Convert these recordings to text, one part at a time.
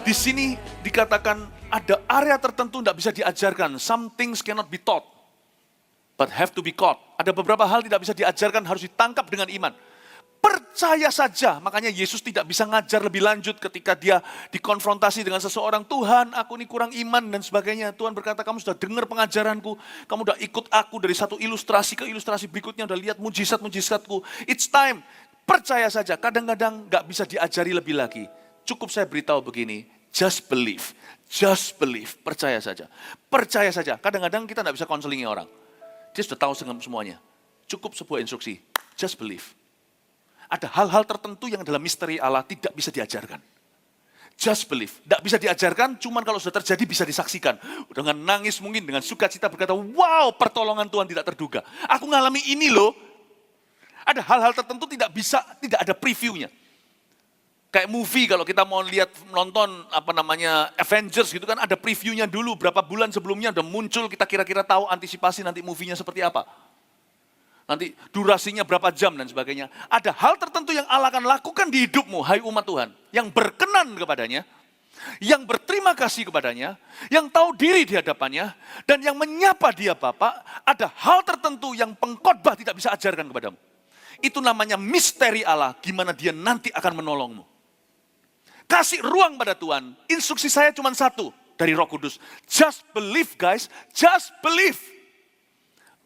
Di sini dikatakan ada area tertentu tidak bisa diajarkan. Some things cannot be taught, but have to be caught. Ada beberapa hal tidak bisa diajarkan, harus ditangkap dengan iman. Percaya saja, makanya Yesus tidak bisa ngajar lebih lanjut ketika dia dikonfrontasi dengan seseorang. Tuhan, aku ini kurang iman dan sebagainya. Tuhan berkata, kamu sudah dengar pengajaranku, kamu sudah ikut aku dari satu ilustrasi ke ilustrasi berikutnya, sudah lihat mujizat-mujizatku. It's time, percaya saja. Kadang-kadang gak bisa diajari lebih lagi. Cukup saya beritahu begini, just believe, percaya saja. Percaya saja, kadang-kadang kita gak bisa konselingi orang. Dia sudah tahu semuanya. Cukup sebuah instruksi, just believe. Ada hal-hal tertentu yang dalam misteri Allah tidak bisa diajarkan. Just believe. Tidak bisa diajarkan, cuman kalau sudah terjadi bisa disaksikan. Dengan nangis mungkin, dengan sukacita berkata, wow, pertolongan Tuhan tidak terduga. Aku ngalami ini loh. Ada hal-hal tertentu tidak ada previewnya. Kayak movie kalau kita mau lihat nonton Avengers gitu kan, ada previewnya dulu. Berapa bulan sebelumnya udah muncul, kita kira-kira tahu antisipasi nanti movie-nya seperti apa. Nanti durasinya berapa jam dan sebagainya. Ada hal tertentu yang Allah akan lakukan di hidupmu, hai umat Tuhan. Yang berkenan kepadanya, yang berterima kasih kepadanya, yang tahu diri di hadapannya, dan yang menyapa dia Bapa. Ada hal tertentu yang pengkhotbah tidak bisa ajarkan kepadamu. Itu namanya misteri Allah, gimana dia nanti akan menolongmu. Kasih ruang pada Tuhan. Instruksi saya cuma satu dari Roh Kudus. Just believe guys, just believe.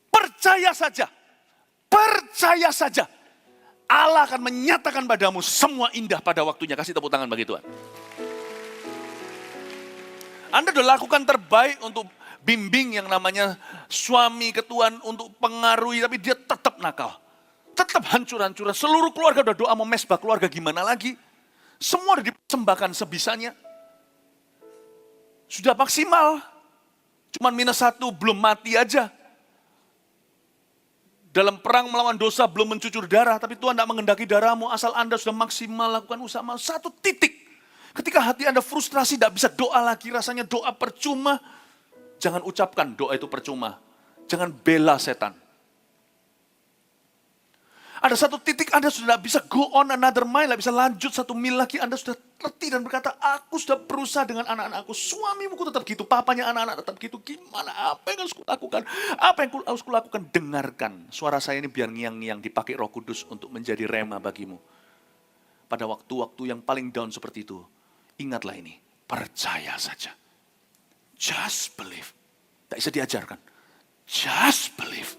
Percaya saja. Percaya saja, Allah akan menyatakan padamu semua indah pada waktunya. Kasih tepuk tangan bagi Tuhan. Anda sudah lakukan terbaik untuk bimbing yang namanya suami ke Tuhan, untuk pengaruhi, tapi dia tetap nakal. Tetap hancur-hancuran. Seluruh keluarga sudah doa mau mesbah keluarga, gimana lagi? Semua sudah dipersembahkan sebisanya. Sudah maksimal. Cuman -1, belum mati aja. Dalam perang melawan dosa belum mencucur darah, tapi Tuhan tidak mengendaki darahmu asal Anda sudah maksimal lakukan usaha. Satu titik. Ketika hati Anda frustrasi, tidak bisa doa lagi, rasanya doa percuma. Jangan ucapkan doa itu percuma. Jangan bela setan. Ada satu titik Anda sudah bisa go on another mile, tidak bisa lanjut 1 mil lagi. Anda sudah letih dan berkata, aku sudah berusaha dengan anak-anakku. Suamimu tetap gitu, papanya anak-anak tetap gitu. Gimana? Apa yang harus kulakukan? Apa yang harus kulakukan? Dengarkan. Suara saya ini biar ngiang-ngiang dipakai Roh Kudus untuk menjadi rema bagimu. Pada waktu-waktu yang paling down seperti itu, ingatlah ini. Percaya saja. Just believe. Tidak bisa diajarkan. Just believe.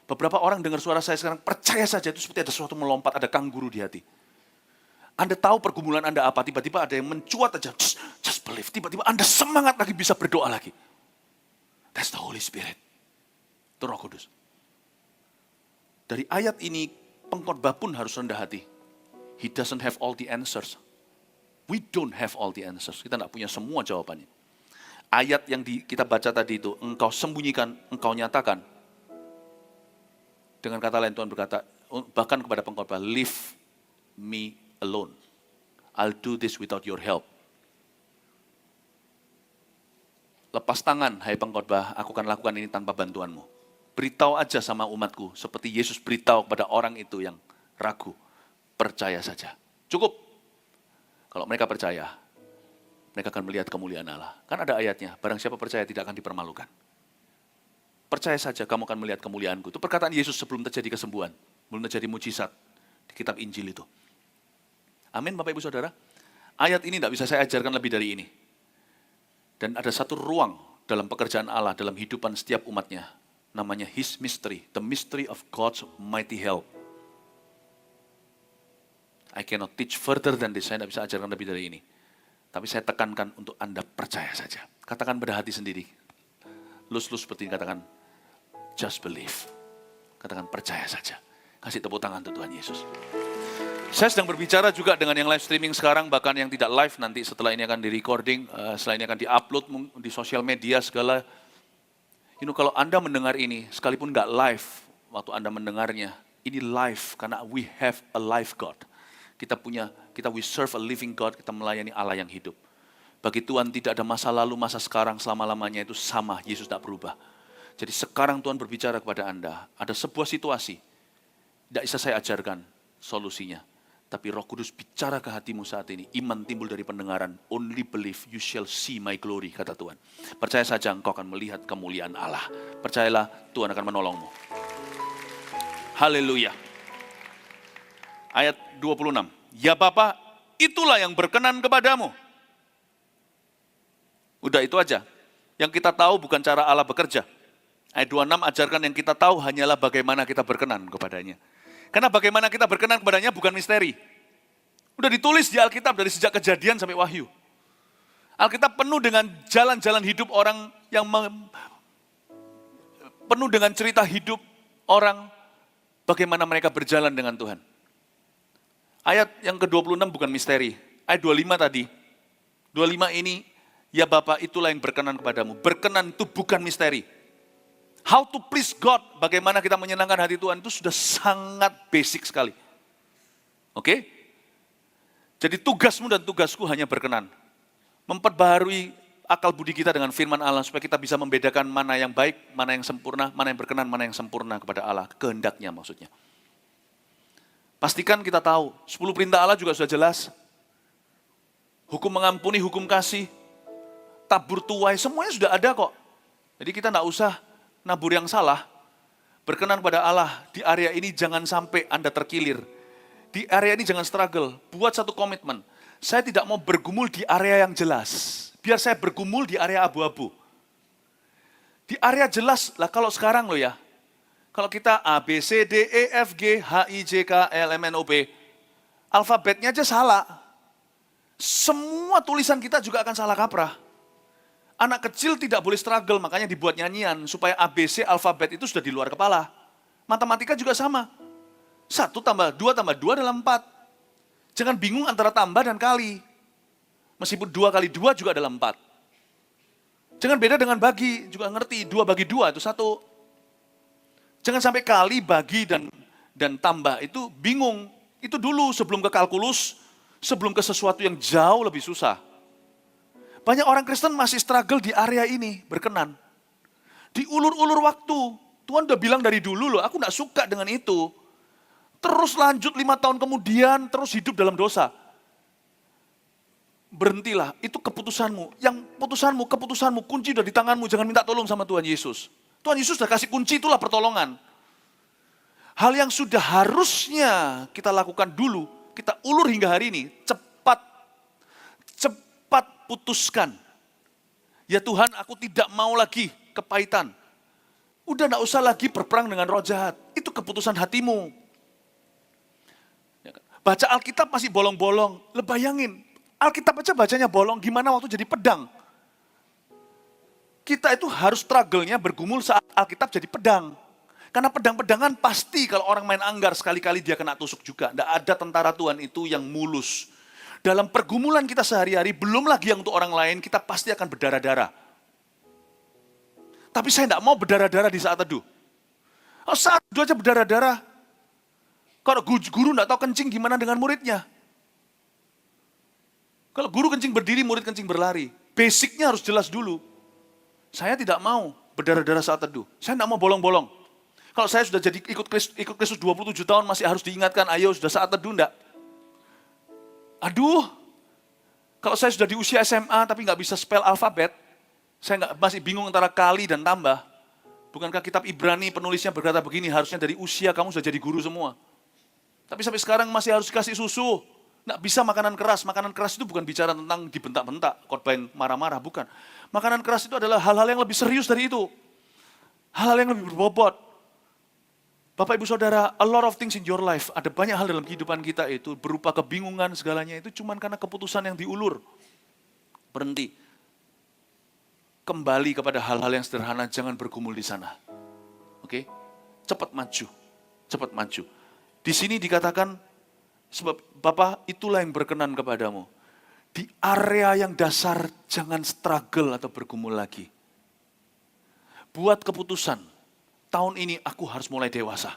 Beberapa orang dengar suara saya sekarang, percaya saja, itu seperti ada sesuatu melompat, ada kangguru di hati. Anda tahu pergumulan Anda apa, tiba-tiba ada yang mencuat aja, just believe. Tiba-tiba Anda semangat lagi, bisa berdoa lagi. That's the Holy Spirit. Itu Roh Kudus. Dari ayat ini, pengkhotbah pun harus rendah hati. He doesn't have all the answers. We don't have all the answers. Kita tidak punya semua jawabannya. Ayat yang kita baca tadi itu, engkau sembunyikan, engkau nyatakan. Dengan kata lain Tuhan berkata, bahkan kepada pengkhotbah, leave me alone. I'll do this without your help. Lepas tangan, hai pengkhotbah, aku akan lakukan ini tanpa bantuanmu. Beritahu aja sama umatku, seperti Yesus beritahu kepada orang itu yang ragu. Percaya saja. Cukup. Kalau mereka percaya, mereka akan melihat kemuliaan Allah. Kan ada ayatnya, barang siapa percaya tidak akan dipermalukan. Percaya saja kamu akan melihat kemuliaanku. Itu perkataan Yesus sebelum terjadi kesembuhan. Belum terjadi mujizat di kitab Injil itu. Amin Bapak Ibu Saudara. Ayat ini tidak bisa saya ajarkan lebih dari ini. Dan ada satu ruang dalam pekerjaan Allah, dalam hidupan setiap umatnya. Namanya His mystery. The mystery of God's mighty help. I cannot teach further than this. Saya tidak bisa ajarkan lebih dari ini. Tapi saya tekankan untuk Anda percaya saja. Katakan pada hati sendiri. Lus-lus seperti ini katakan, just believe. Katakan percaya saja. Kasih tepuk tangan untuk Tuhan Yesus. Saya sedang berbicara juga dengan yang live streaming sekarang, bahkan yang tidak live nanti setelah ini akan di recording, setelah ini akan di-upload di sosial media segala. Kalau Anda mendengar ini, sekalipun nggak live waktu Anda mendengarnya, ini live karena we have a live God. We serve a living God, kita melayani Allah yang hidup. Bagi Tuhan tidak ada masa lalu, masa sekarang, selama-lamanya itu sama, Yesus tidak berubah. Jadi sekarang Tuhan berbicara kepada Anda, ada sebuah situasi, tidak bisa saya ajarkan solusinya. Tapi Roh Kudus bicara ke hatimu saat ini. Iman timbul dari pendengaran. Only believe you shall see my glory, kata Tuhan. Percaya saja engkau akan melihat kemuliaan Allah. Percayalah, Tuhan akan menolongmu. Haleluya. Ayat 26. Ya Bapa, itulah yang berkenan kepadamu. Udah itu aja. Yang kita tahu bukan cara Allah bekerja. Ayat 26 ajarkan yang kita tahu hanyalah bagaimana kita berkenan kepadanya. Karena bagaimana kita berkenan kepadanya bukan misteri. Udah ditulis di Alkitab dari sejak Kejadian sampai Wahyu. Alkitab penuh dengan jalan-jalan hidup orang yang penuh dengan cerita hidup orang bagaimana mereka berjalan dengan Tuhan. Ayat yang ke-26 bukan misteri. Ayat 25 tadi. 25 ini, ya Bapa itulah yang berkenan kepadamu. Berkenan itu bukan misteri. How to please God, bagaimana kita menyenangkan hati Tuhan, itu sudah sangat basic sekali. Oke? Jadi tugasmu dan tugasku hanya berkenan. Memperbaharui akal budi kita dengan firman Allah, supaya kita bisa membedakan mana yang baik, mana yang sempurna, mana yang berkenan, mana yang sempurna kepada Allah. Kehendaknya maksudnya. Pastikan kita tahu, 10 perintah Allah juga sudah jelas. Hukum mengampuni, hukum kasih, tabur tuai, semuanya sudah ada kok. Jadi kita tidak usah nabur yang salah, berkenan pada Allah, di area ini jangan sampai Anda terkilir. Di area ini jangan struggle, buat satu komitmen. Saya tidak mau bergumul di area yang jelas, biar saya bergumul di area abu-abu. Di area jelas, lah kalau sekarang loh ya, kalau kita A, B, C, D, E, F, G, H, I, J, K, L, M, N, O, P, alfabetnya aja salah. Semua tulisan kita juga akan salah kaprah. Anak kecil tidak boleh struggle, makanya dibuat nyanyian, supaya ABC alfabet itu sudah di luar kepala. Matematika juga sama. 1 tambah 2 tambah 2 adalah 4. Jangan bingung antara tambah dan kali. Meskipun 2 kali 2 juga adalah 4. Jangan beda dengan bagi, juga ngerti. 2 bagi 2 itu 1. Jangan sampai kali, bagi, dan tambah itu bingung. Itu dulu sebelum ke kalkulus, sebelum ke sesuatu yang jauh lebih susah. Banyak orang Kristen masih struggle di area ini, berkenan. Diulur-ulur waktu. Tuhan udah bilang dari dulu loh, aku gak suka dengan itu. Terus lanjut 5 tahun kemudian, terus hidup dalam dosa. Berhentilah, itu keputusanmu. Yang keputusanmu, kunci udah di tanganmu, jangan minta tolong sama Tuhan Yesus. Tuhan Yesus udah kasih kunci, itulah pertolongan. Hal yang sudah harusnya kita lakukan dulu, kita ulur hingga hari ini, cepat putuskan. Ya Tuhan, aku tidak mau lagi kepahitan. Udah gak usah lagi berperang dengan roh jahat. Itu keputusan hatimu. Baca Alkitab masih bolong-bolong. Bayangin, Alkitab aja bacanya bolong, gimana waktu jadi pedang? Kita itu harus struggle-nya bergumul saat Alkitab jadi pedang. Karena pedang-pedangan pasti kalau orang main anggar sekali-kali dia kena tusuk juga. Tidak ada tentara Tuhan itu yang mulus. Dalam pergumulan kita sehari-hari, belum lagi yang untuk orang lain, kita pasti akan berdarah-darah. Tapi saya tidak mau berdarah-darah di saat teduh. Saat teduh aja berdarah-darah. Kalau guru tidak tahu kencing, gimana dengan muridnya? Kalau guru kencing berdiri, murid kencing berlari. Basicnya harus jelas dulu. Saya tidak mau berdarah-darah saat teduh. Saya tidak mau bolong-bolong. Kalau saya sudah jadi ikut Kristus 27 tahun, masih harus diingatkan, ayo sudah saat teduh, enggak? Aduh, kalau saya sudah di usia SMA tapi nggak bisa spell alfabet, saya masih bingung antara kali dan tambah. Bukankah kitab Ibrani penulisnya berkata begini, harusnya dari usia kamu sudah jadi guru semua. Tapi sampai sekarang masih harus dikasih susu. Nggak bisa makanan keras. Makanan keras itu bukan bicara tentang dibentak-bentak, khotbah marah-marah, bukan. Makanan keras itu adalah hal-hal yang lebih serius dari itu. Hal-hal yang lebih berbobot. Bapak Ibu Saudara, a lot of things in your life, ada banyak hal dalam kehidupan kita itu berupa kebingungan segalanya itu cuma karena keputusan yang diulur. Berhenti. Kembali kepada hal-hal yang sederhana, jangan bergumul di sana. Oke? Cepat maju. Cepat maju. Di sini dikatakan, sebab Bapa itulah yang berkenan kepadamu. Di area yang dasar, jangan struggle atau bergumul lagi. Buat keputusan. Tahun ini aku harus mulai dewasa.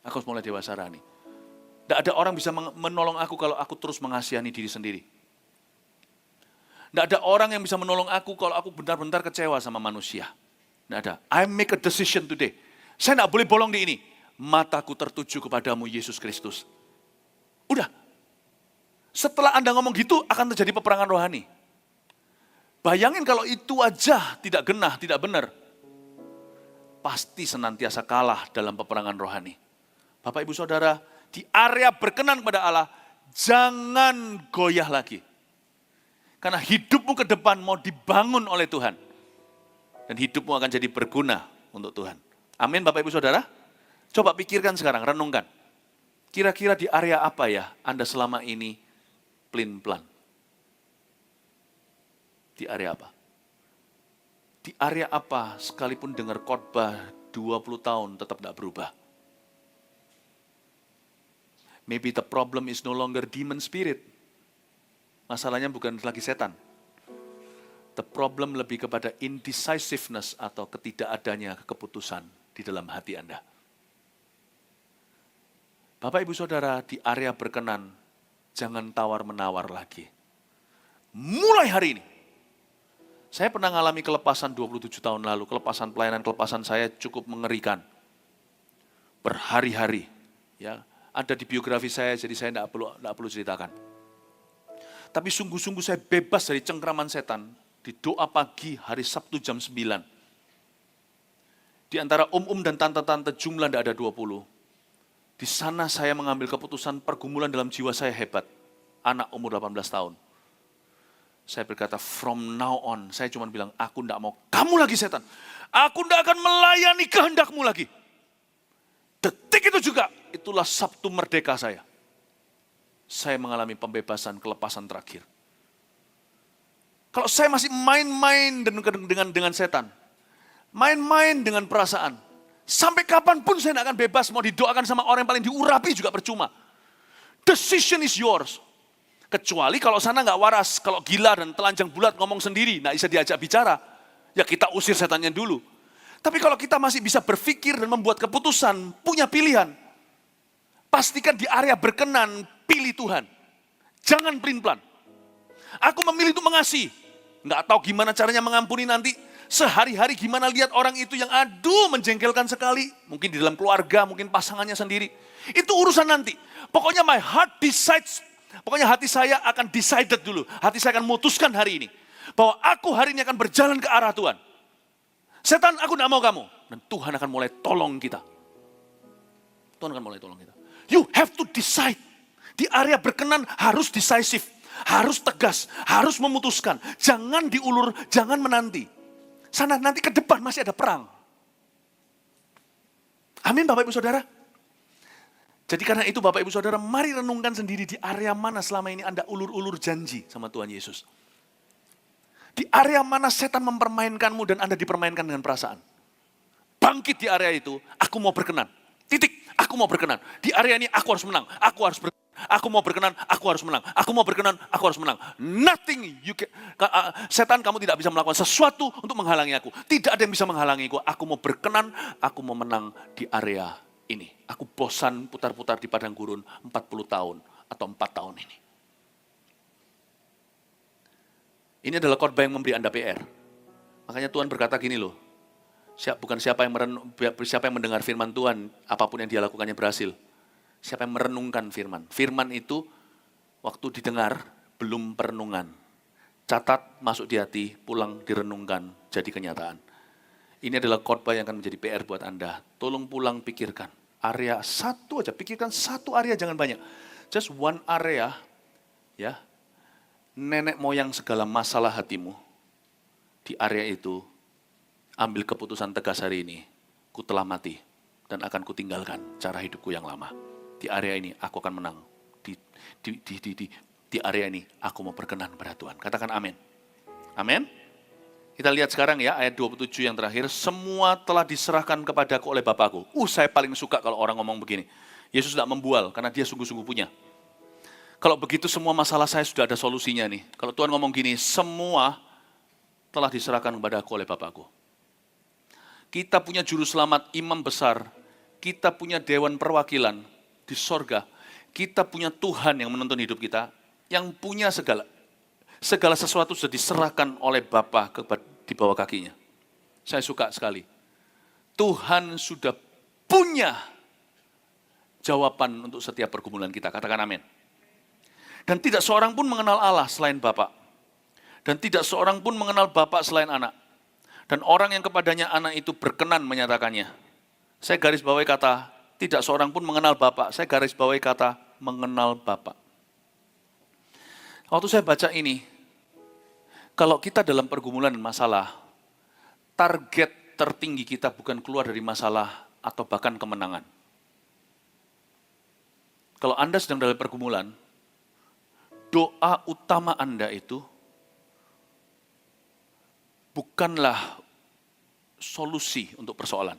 Aku harus mulai dewasa, Rani. Tidak ada orang bisa menolong aku kalau aku terus mengasihani diri sendiri. Tidak ada orang yang bisa menolong aku kalau aku benar-benar kecewa sama manusia. Tidak ada. I make a decision today. Saya tidak boleh bolong di ini. Mataku tertuju kepadamu, Yesus Kristus. Udah, Setelah Anda ngomong gitu, akan terjadi peperangan rohani. Bayangin kalau itu aja tidak genah, tidak benar. Pasti senantiasa kalah dalam peperangan rohani. Bapak, Ibu, Saudara, di area berkenan kepada Allah, jangan goyah lagi. Karena hidupmu ke depan mau dibangun oleh Tuhan. Dan hidupmu akan jadi berguna untuk Tuhan. Amin, Bapak, Ibu, Saudara. Coba pikirkan sekarang, renungkan. Kira-kira di area apa ya Anda selama ini pelin-pelan? Di area apa? Di area apa sekalipun dengar khotbah 20 tahun tetap tidak berubah? Maybe the problem is no longer demon spirit. Masalahnya bukan lagi setan. The problem lebih kepada indecisiveness atau ketidakadanya keputusan di dalam hati Anda. Bapak, Ibu, Saudara, di area berkenan, jangan tawar-menawar lagi. Mulai hari ini. Saya pernah mengalami kelepasan 27 tahun lalu, kelepasan pelayanan, kelepasan saya cukup mengerikan. Berhari-hari. Ya, ada di biografi saya, jadi saya tidak perlu ceritakan. Tapi sungguh-sungguh saya bebas dari cengkraman setan, di doa pagi hari Sabtu jam 9. Di antara dan tante-tante jumlah tidak ada 20. Di sana saya mengambil keputusan pergumulan dalam jiwa saya hebat. Anak umur 18 tahun. Saya berkata, from now on, saya cuma bilang, aku tidak mau kamu lagi setan. Aku tidak akan melayani kehendakmu lagi. Detik itu juga, itulah Sabtu merdeka saya. Saya mengalami pembebasan, kelepasan terakhir. Kalau saya masih main-main dengan setan, main-main dengan perasaan, sampai kapanpun saya tidak akan bebas, mau didoakan sama orang yang paling diurapi juga percuma. Decision is yours. Kecuali kalau sana nggak waras, kalau gila dan telanjang bulat ngomong sendiri, nggak bisa diajak bicara, ya kita usir setannya dulu. Tapi kalau kita masih bisa berpikir dan membuat keputusan, punya pilihan, pastikan di area berkenan, pilih Tuhan. Jangan pelin-pelan. Aku memilih untuk mengasihi. Nggak tahu gimana caranya mengampuni nanti. Sehari-hari gimana lihat orang itu yang aduh menjengkelkan sekali. Mungkin di dalam keluarga, mungkin pasangannya sendiri. Itu urusan nanti. Pokoknya my heart decides. Pokoknya hati saya akan decided dulu. Hati saya akan memutuskan hari ini. Bahwa aku hari ini akan berjalan ke arah Tuhan. Setan, aku tidak mau kamu. Dan Tuhan akan mulai tolong kita. Tuhan akan mulai tolong kita. You have to decide. Di area berkenan harus decisive. Harus tegas. Harus memutuskan. Jangan diulur, jangan menanti. Sana nanti ke depan masih ada perang. Amin, Bapak, Ibu, Saudara. Jadi karena itu Bapak, Ibu, Saudara, mari renungkan sendiri di area mana selama ini Anda ulur-ulur janji sama Tuhan Yesus. Di area mana setan mempermainkanmu dan Anda dipermainkan dengan perasaan. Bangkit di area itu, aku mau berkenan. Titik, aku mau berkenan. Di area ini aku harus menang, aku harus berkenan. Aku mau berkenan, aku harus menang. Aku mau berkenan, aku harus menang. Nothing you can, setan, kamu tidak bisa melakukan sesuatu untuk menghalangi aku. Tidak ada yang bisa menghalangi aku. Aku mau berkenan, aku mau menang di area ini. Aku bosan putar-putar di padang gurun 40 tahun atau 4 tahun ini. Ini adalah khotbah yang memberi Anda PR. Makanya Tuhan berkata gini loh. Bukan siapa yang mendengar firman Tuhan, apapun yang dia lakukannya berhasil. Siapa yang merenungkan firman. Firman itu waktu didengar belum perenungan. Catat, masuk di hati, pulang direnungkan, jadi kenyataan. Ini adalah khotbah yang akan menjadi PR buat Anda. Tolong pulang pikirkan. Area satu aja, pikirkan satu area, jangan banyak. Just one area, ya. Nenek moyang segala masalah hatimu. Di area itu, ambil keputusan tegas hari ini. Ku telah mati dan akan kutinggalkan cara hidupku yang lama. Di area ini aku akan menang. Di area ini aku mau berkenan pada Tuhan. Katakan amin. Amin. Kita lihat sekarang ya ayat 27 yang terakhir. Semua telah diserahkan kepadaku oleh Bapakku. Saya paling suka kalau orang ngomong begini. Yesus tidak membual karena dia sungguh-sungguh punya. Kalau begitu semua masalah saya sudah ada solusinya nih. Kalau Tuhan ngomong gini, semua telah diserahkan kepadaku oleh Bapakku. Kita punya juru selamat, imam besar. Kita punya dewan perwakilan di sorga. Kita punya Tuhan yang menuntun hidup kita, yang punya segala sesuatu sudah diserahkan oleh Bapa di bawah kakinya. Saya suka sekali. Tuhan sudah punya jawaban untuk setiap pergumulan kita. Katakan amin. Dan tidak seorang pun mengenal Allah selain Bapa. Dan tidak seorang pun mengenal Bapa selain anak. Dan orang yang kepadanya anak itu berkenan menyatakannya. Saya garis bawahi kata, tidak seorang pun mengenal Bapa. Saya garis bawahi kata, mengenal Bapa. Waktu saya baca ini, kalau kita dalam pergumulan dan masalah, target tertinggi kita bukan keluar dari masalah atau bahkan kemenangan. Kalau Anda sedang dalam pergumulan, doa utama Anda itu bukanlah solusi untuk persoalan.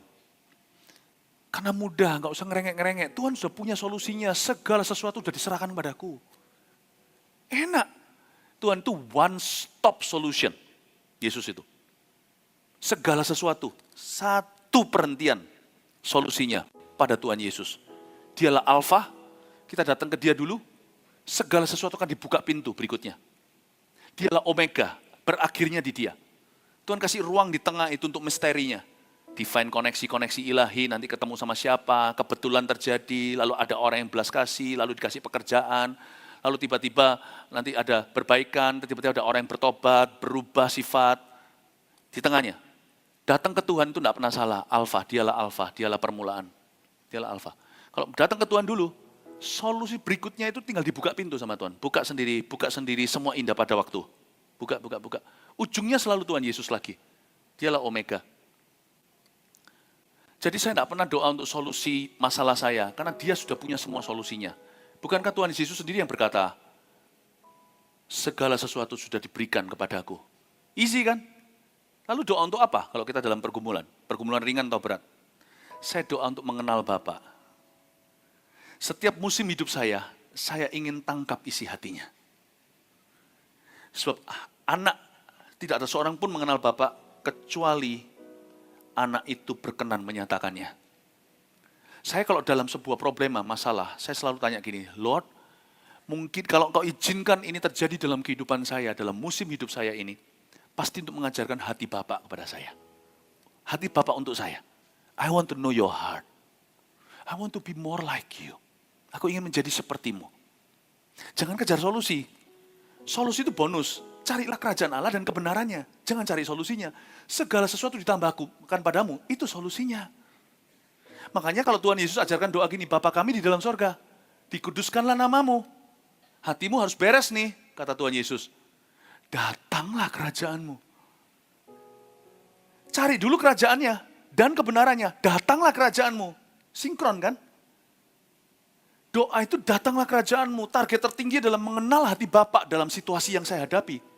Karena mudah, nggak usah ngerengek-ngerengek. Tuhan sudah punya solusinya, segala sesuatu sudah diserahkan padaku. Enak. Tuhan itu one stop solution. Yesus itu. Segala sesuatu, satu perhentian solusinya pada Tuhan Yesus. Dialah Alfa, kita datang ke dia dulu, segala sesuatu akan dibuka pintu berikutnya. Dialah Omega, berakhirnya di dia. Tuhan kasih ruang di tengah itu untuk misterinya. Divine koneksi-koneksi ilahi, nanti ketemu sama siapa, kebetulan terjadi, lalu ada orang yang belas kasih, lalu dikasih pekerjaan, lalu tiba-tiba nanti ada perbaikan, tiba-tiba ada orang yang bertobat, berubah sifat, di tengahnya. Datang ke Tuhan itu tidak pernah salah, Alfa, dialah permulaan, dialah Alfa. Kalau datang ke Tuhan dulu, solusi berikutnya itu tinggal dibuka pintu sama Tuhan, buka sendiri, semua indah pada waktu. Buka. Ujungnya selalu Tuhan Yesus lagi, dialah Omega. Jadi saya tidak pernah doa untuk solusi masalah saya, karena dia sudah punya semua solusinya. Bukankah Tuhan Yesus sendiri yang berkata, segala sesuatu sudah diberikan kepadaku. Easy kan? Lalu doa untuk apa kalau kita dalam pergumulan? Pergumulan ringan atau berat? Saya doa untuk mengenal Bapa. Setiap musim hidup saya ingin tangkap isi hatinya. Sebab anak, tidak ada seorang pun mengenal Bapa, kecuali anak itu berkenan menyatakannya. Saya kalau dalam sebuah problema, masalah, saya selalu tanya gini, Lord, mungkin kalau Engkau izinkan ini terjadi dalam kehidupan saya, dalam musim hidup saya ini, pasti untuk mengajarkan hati Bapa kepada saya. Hati Bapa untuk saya. I want to know your heart. I want to be more like you. Aku ingin menjadi sepertimu. Jangan kejar solusi. Solusi itu bonus. Carilah kerajaan Allah dan kebenarannya. Jangan cari solusinya. Segala sesuatu ditambahkan padamu, itu solusinya. Makanya kalau Tuhan Yesus ajarkan doa gini, Bapa kami di dalam sorga, dikuduskanlah namamu. Hatimu harus beres nih, kata Tuhan Yesus. Datanglah kerajaanmu. Cari dulu kerajaannya dan kebenarannya. Datanglah kerajaanmu. Sinkron kan? Doa itu datanglah kerajaanmu. Target tertinggi adalah mengenal hati Bapa dalam situasi yang saya hadapi.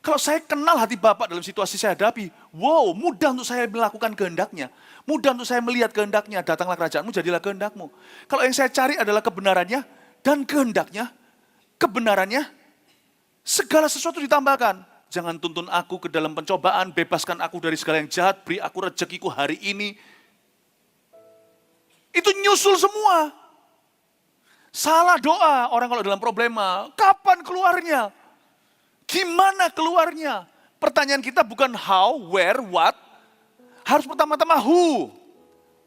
Kalau saya kenal hati Bapa dalam situasi saya hadapi, wow, mudah untuk saya melakukan kehendaknya. Mudah untuk saya melihat kehendaknya. Datanglah kerajaanmu, jadilah kehendakmu. Kalau yang saya cari adalah kebenarannya dan kehendaknya, kebenarannya, segala sesuatu ditambahkan. Jangan tuntun aku ke dalam pencobaan, bebaskan aku dari segala yang jahat, beri aku rezekiku hari ini. Itu nyusul semua. Salah doa orang kalau dalam problema, kapan keluarnya? Gimana keluarnya? Pertanyaan kita bukan how, where, what. Harus pertama-tama who.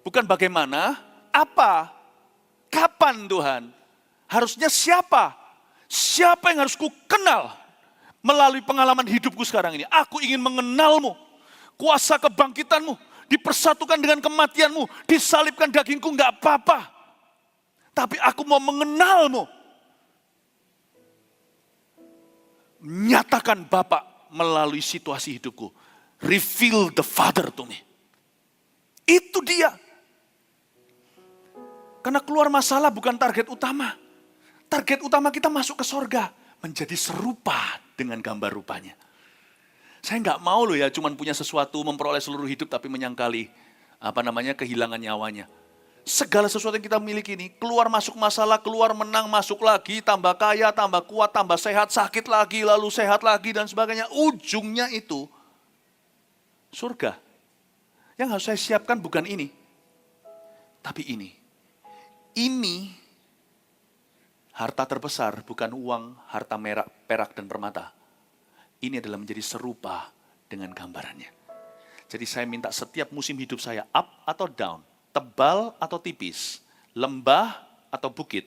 Bukan bagaimana, apa, kapan Tuhan. Harusnya siapa? Siapa yang harus ku kenal melalui pengalaman hidupku sekarang ini? Aku ingin mengenalmu. Kuasa kebangkitanmu dipersatukan dengan kematianmu. Disalibkan dagingku enggak apa-apa. Tapi aku mau mengenalmu. Nyatakan Bapa melalui situasi hidupku. Reveal the Father to me. Itu dia. Karena keluar masalah bukan target utama. Target utama kita masuk ke sorga. Menjadi serupa dengan gambar rupanya. Saya nggak mau loh ya cuman punya sesuatu, memperoleh seluruh hidup tapi menyangkali kehilangan nyawanya. Segala sesuatu yang kita miliki ini, keluar masuk masalah, keluar menang, masuk lagi, tambah kaya, tambah kuat, tambah sehat, sakit lagi, lalu sehat lagi, dan sebagainya. Ujungnya itu surga. Yang harus saya siapkan bukan ini, tapi ini. Ini harta terbesar, bukan uang, harta perak dan permata. Ini adalah menjadi serupa dengan gambarannya. Jadi saya minta setiap musim hidup saya up atau down, tebal atau tipis, lembah atau bukit,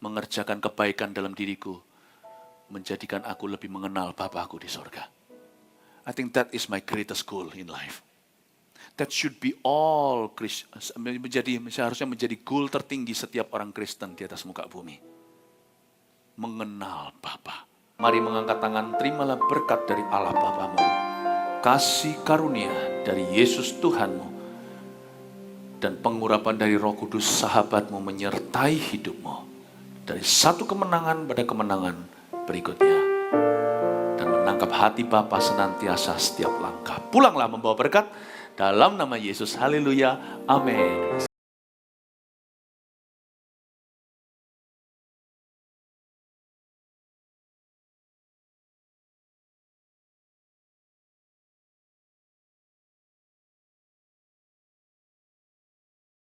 mengerjakan kebaikan dalam diriku, menjadikan aku lebih mengenal Bapakku di sorga. I think that is my greatest goal in life. That should be all seharusnya menjadi goal tertinggi setiap orang Kristen di atas muka bumi. Mengenal Bapa. Mari mengangkat tangan, terimalah berkat dari Allah Bapamu. Kasih karunia dari Yesus Tuhanmu. Dan pengurapan dari Roh Kudus sahabatmu menyertai hidupmu. Dari satu kemenangan pada kemenangan berikutnya. Dan menangkap hati Bapa senantiasa setiap langkah. Pulanglah membawa berkat. Dalam nama Yesus, haleluya, amin.